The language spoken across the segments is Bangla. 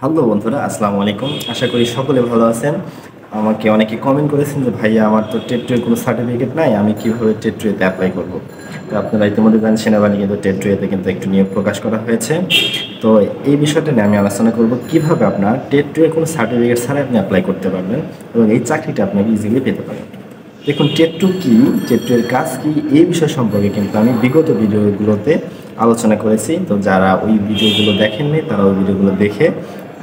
হ্যালো বন্ধুরা, আসসালামু আলাইকুম। আশা করি সকলে ভালো আছেন। আমাকে অনেকে কমেন্ট করেছেন যে ভাইয়া আমার তো টেট টু এর কোনো সার্টিফিকেট নাই, আমি কিভাবে টেট টু এতে অ্যাপ্লাই করব। তো আপনারা ইতিমধ্যে জানেন সেনাবাহিনী কিন্তু টেট টু এতে কিন্তু একটু নিয়োগ প্রকাশ করা হয়েছে। তো এই বিষয়টা নিয়ে আমি আলোচনা করব কিভাবে আপনার টেট টু এর কোনো সার্টিফিকেট ছাড়া আপনি অ্যাপ্লাই করতে পারবেন এবং এই চাকরিটা আপনাকে ইজিলি পেতে পারেন। দেখুন, টেট টু কী, টেট টু এর কাজ কী, এই বিষয় সম্পর্কে কিন্তু আমি বিগত ভিডিওগুলোতে আলোচনা করেছি। তো যারা ওই ভিডিওগুলো দেখেননি তারা ওই ভিডিওগুলো দেখে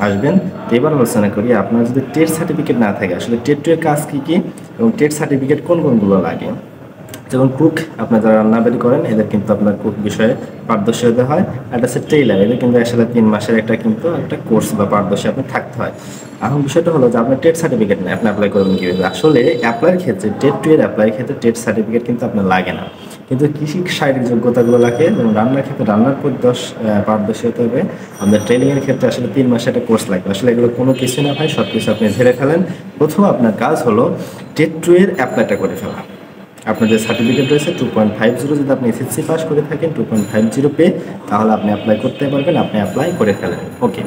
আসবেন। তো এবার আলোচনা করি, আপনার যদি টেট সার্টিফিকেট না থাকে আসলে টেট টু এর কাজ কী কী এবং টেট সার্টিফিকেট কোন কোনগুলো লাগে। যেমন কুক, আপনার যারা রান্নাবাড়ি করেন এদের কিন্তু আপনার কুক বিষয়ে পারদর্শী হতে হয়। আর একটা হচ্ছে টেইলার, এদের কিন্তু আসলে 3 মাসের একটা কোর্স বা পারদর্শী আপনার থাকতে হয়। এখন বিষয়টা হলো যে আপনার টেট সার্টিফিকেট নেই, আপনি অ্যাপ্লাই করবেন কীভাবে। আসলে অ্যাপ্লাইয়ের ক্ষেত্রে টেট টু এর অ্যাপ্লাইয়ের ক্ষেত্রে টেট সার্টিফিকেট কিন্তু আপনার লাগে না, কিন্তু কৃষি শারীরিক যোগ্যতাগুলো লাগে। যেমন রান্নার ক্ষেত্রে রান্নার পারদর্শী হতে হবে। আপনার ট্রেনিংয়ের ক্ষেত্রে আসলে 3 মাসের একটা কোর্স লাগবে। আসলে এগুলো কোনো কিছু না ভাই, সব কিছু আপনি ঝেড়ে ফেলেন। প্রথম আপনার কাজ হলো টেট টু এর অ্যাপ্লাইটা করে ফেলা। আপনার যে সার্টিফিকেট রয়েছে 2.50, যদি আপনি এসএসসি পাস করে থাকেন 2.50 পেয়ে, তাহলে আপনি অ্যাপ্লাই করতে পারবেন। আপনি অ্যাপ্লাই করে ফেলেন, ওকে।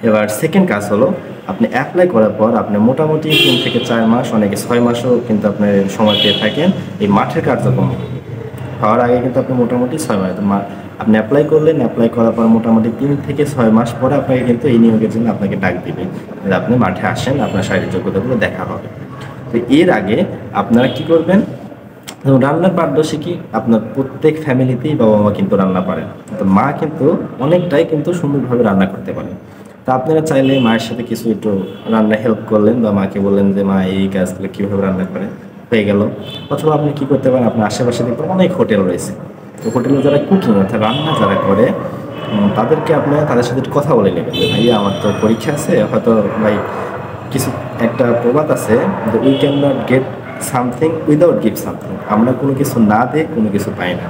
এবার সেকেন্ড কাজ হলো, আপনি অ্যাপ্লাই করার পর আপনি মোটামুটি 3 থেকে 4 মাস, অনেকে 6 মাসও কিন্তু আপনার সময় পেয়ে থাকেন এই মাঠের কার্যক্রম হওয়ার আগে। কিন্তু আপনি মোটামুটি 6 মাস আপনি অ্যাপ্লাই করলেন, অ্যাপ্লাই করার পর মোটামুটি 3 থেকে 6 মাস পরে আপনাকে কিন্তু এই নিয়োগের জন্য আপনাকে ডাক দিবে যে আপনি মাঠে আসেন, আপনার শারীরিক যোগ্যতাগুলো দেখা হবে। তো এর আগে আপনারা কি করবেন, রান্নার পারদর্শী কি, আপনার প্রত্যেক ফ্যামিলিতেই বাবা মা কিন্তু রান্না পারেন। তো মা কিন্তু অনেকটাই কিন্তু সুন্দরভাবে রান্না করতে পারে। তা আপনারা চাইলে মায়ের সাথে কিছু একটু রান্না হেল্প করলেন বা মাকে বললেন যে মা এই কাজগুলো কীভাবে রান্না করে, হয়ে গেল। অথবা আপনি কি করতে পারেন, আপনার আশেপাশে দেখবেন অনেক হোটেল রয়েছে। তো হোটেলে যারা কুকিং অর্থাৎ রান্না যারা করে তাদেরকে আপনারা তাদের সাথে একটু কথা বলে নেবেন যে ভাইয়া আমার তো পরীক্ষা আছে, হয়তো ভাই কিছু একটা প্রবাদ আছে যে we can not get something without give something, আমরা কোনো কিছু না দিয়ে কোনো কিছু পাই না।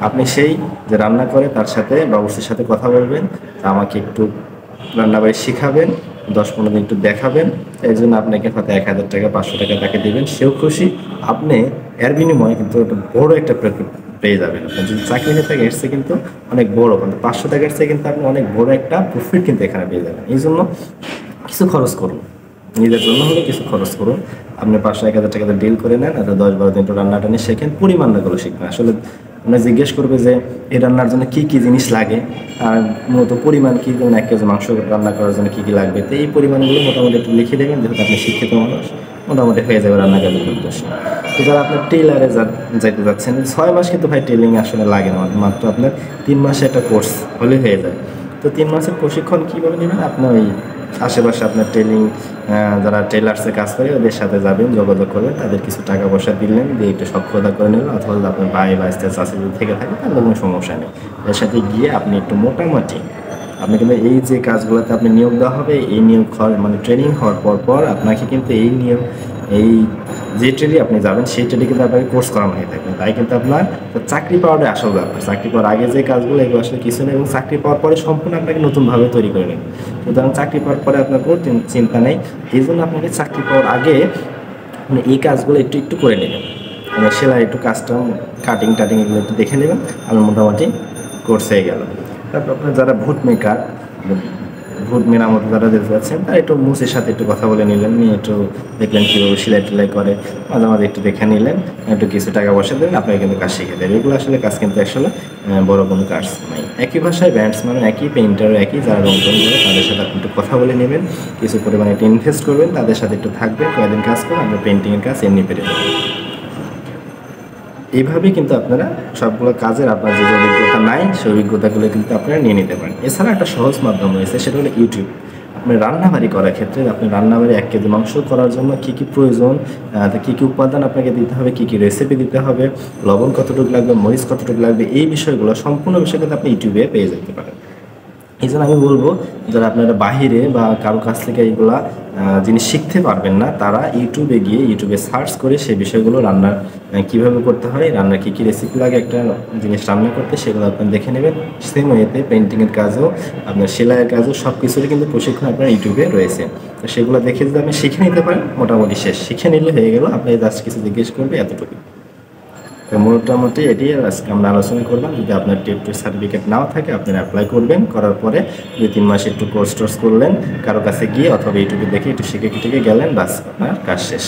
আপনি সেই যে রান্না করে তার সাথে বাবুর্চির সাথে কথা বলবেন, আমাকে একটু রান্নাবাড়ি শিখাবেন, 10-15 দিন একটু দেখাবেন। এর জন্য আপনাকে হয়তো 1000 টাকা 500 টাকা তাকে দেবেন, সেও খুশি। আপনি এর বিনিময়ে কিন্তু একটা বড় একটা পেয়ে যাবেন। আপনার যদি চাকরি নিয়ে থাকে এসছে কিন্তু অনেক বড়, কিন্তু 500 টাকার চেয়ে কিন্তু আপনি অনেক বড় একটা প্রফিট কিন্তু এখানে পেয়ে যাবেন। এই জন্য কিছু খরচ করুন, নিজের জন্য হলে কিছু খরচ করুন। আপনি 500-1000 টাকাতে ডিল করে নেন, আর 10-12 দিন তো রান্নাটা নিয়ে শেখেন, পরিমাণগুলো শিখবেন। আসলে আপনার জিজ্ঞেস করবে যে এই রান্নার জন্য কী কী জিনিস লাগে, আর মূলত পরিমাণ কী, যেমন 1 কেজি মাংস রান্না করার জন্য কী কী লাগবে। তো এই পরিমাণগুলো মোটামুটি একটু লিখে দেবেন, যেহেতু আপনি শিক্ষিত মানুষ, মোটামুটি হয়ে যাবে রান্না কাজের উদ্দেশ্যে। তো যারা আপনার টেইলারে যাইতে যাচ্ছেন, 6 মাস কিন্তু ভাই টেইলিং আসলে লাগে না, মাত্র আপনার 3 মাসে একটা কোর্স হলে হয়ে যায়। তো 3 মাসের প্রশিক্ষণ কীভাবে নেবেন, আপনার ওই আশেপাশে আপনার যারা টেলার্সে কাজ করে ওদের সাথে যাবেন, যোগাযোগ করবেন, তাদের কিছু টাকা পয়সা দিলেন, দিয়ে একটু সক্ষতা করে নেবেন। অথবা আপনার ভাই বা চাষি যদি থেকে থাকে তাহলে কোনো সমস্যা নেই, এর সাথে গিয়ে আপনি একটু মোটামুটি আপনি কিন্তু এই যে কাজগুলোতে আপনি নিয়োগ দেওয়া হবে, এই নিয়োগ মানে ট্রেনিং হওয়ার পর আপনাকে কিন্তু এই যে ট্রেডে আপনি যাবেন সেই ট্রেডে কিন্তু আপনাকে কোর্স করানো হয়ে থাকবে। তাই কিন্তু আপনার চাকরি পাওয়াটাই আসল ব্যাপার। চাকরি পাওয়ার আগে যে কাজগুলো এগুলো আসলে কিছু নেই, এবং চাকরি পাওয়ার পরে সম্পূর্ণ আপনাকে নতুনভাবে তৈরি করে নেবেন। সুতরাং চাকরি পাওয়ার পরে আপনার কোনো চিন্তা নেই। এই জন্য আপনাকে চাকরি পাওয়ার আগে আপনি এই কাজগুলো একটু একটু করে নেবেন। মানে সেলাই একটু কাস্টম কাটিং এগুলো একটু দেখে নেবেন, আপনার মোটামুটি কোর্স হয়ে গেল। তারপর আপনার যারা ভূত মেরামত যারা যেতে যাচ্ছেন তারা একটু মুসের সাথে একটু কথা বলে নিলেন, নিয়ে একটু দেখলেন কীভাবে সেলাই টেলাই করে, মাঝে মাঝে একটু দেখে নিলেন, একটু কিছু টাকা পয়সা দেবেন, আপনাকে কিন্তু কাজ শিখে দেবে। এগুলো আসলে কাজ কিন্তু আসলে বড় কোনো কাজ নাই। একই ভাষায় ব্যান্ডসম্যানও একই, পেইন্টারও একই, যারা রং টং করে তাদের সাথে আপনি একটু কথা বলে নেবেন, কিছু পরিমাণে একটু ইনভেস্ট করবেন, তাদের সাথে একটু থাকবেন, কয়েকদিন কাজ করবেন, আপনার পেন্টিংয়ের কাজ এমনি পেরে যাবেন। এইভাবেই কিন্তু আপনারা সবগুলো কাজের আপনার যে অভিজ্ঞতা নাই সেই অভিজ্ঞতাগুলো কিন্তু আপনারা নিয়ে নিতে পারেন। এছাড়া একটা সহজ মাধ্যম রয়েছে, সেটা হলো ইউটিউব। আপনি রান্নাবাড়ি করার ক্ষেত্রে আপনি রান্নাবাড়ি 1 কেজি মাংস করার জন্য কী কী প্রয়োজন, কী কী উপাদান আপনাকে দিতে হবে, কী কী রেসিপি দিতে হবে, লবণ কতটুকু লাগবে, মরিচ কতটুকু লাগবে, এই বিষয়গুলো সম্পূর্ণ বিষয় কিন্তু আপনি ইউটিউবে পেয়ে যেতে পারেন। এই জন্য আমি বলবো যারা আপনারা বাহিরে বা কারো কাছ থেকে এইগুলা জিনিস শিখতে পারবেন না, তারা ইউটিউবে গিয়ে ইউটিউবে সার্চ করে সেই বিষয়গুলো রান্নার কীভাবে করতে হয়, রান্নার কী কী রেসিপি লাগে একটা জিনিস রান্না করতে, সেগুলো আপনার দেখে নেবেন। সেম ওয়েতে পেন্টিংয়ের কাজও, আপনার সেলাইয়ের কাজও, সব কিছুরই কিন্তু প্রশিক্ষণ আপনার ইউটিউবে রয়েছে। তো সেগুলো দেখে যদি আপনি শিখে নিতে পারেন, মোটামুটি শেষ, শিখে নিলে হয়ে গেল। আপনি জাস্ট কিছু জিজ্ঞেস করবে, এতটুকু। তো মোটামুটি এটি আজকে আমরা আলোচনা করলাম। যদি আপনার টেট 2 সার্টিফিকেট নাও থাকে আপনি অ্যাপ্লাই করবেন, করার পরে 2-3 মাস একটু কোর্স টোর্স করলেন কারো কাছে গিয়ে, অথবা ইউটিউবে দেখে একটু শিখে গেলেন, বাস আপনার কাজ শেষ।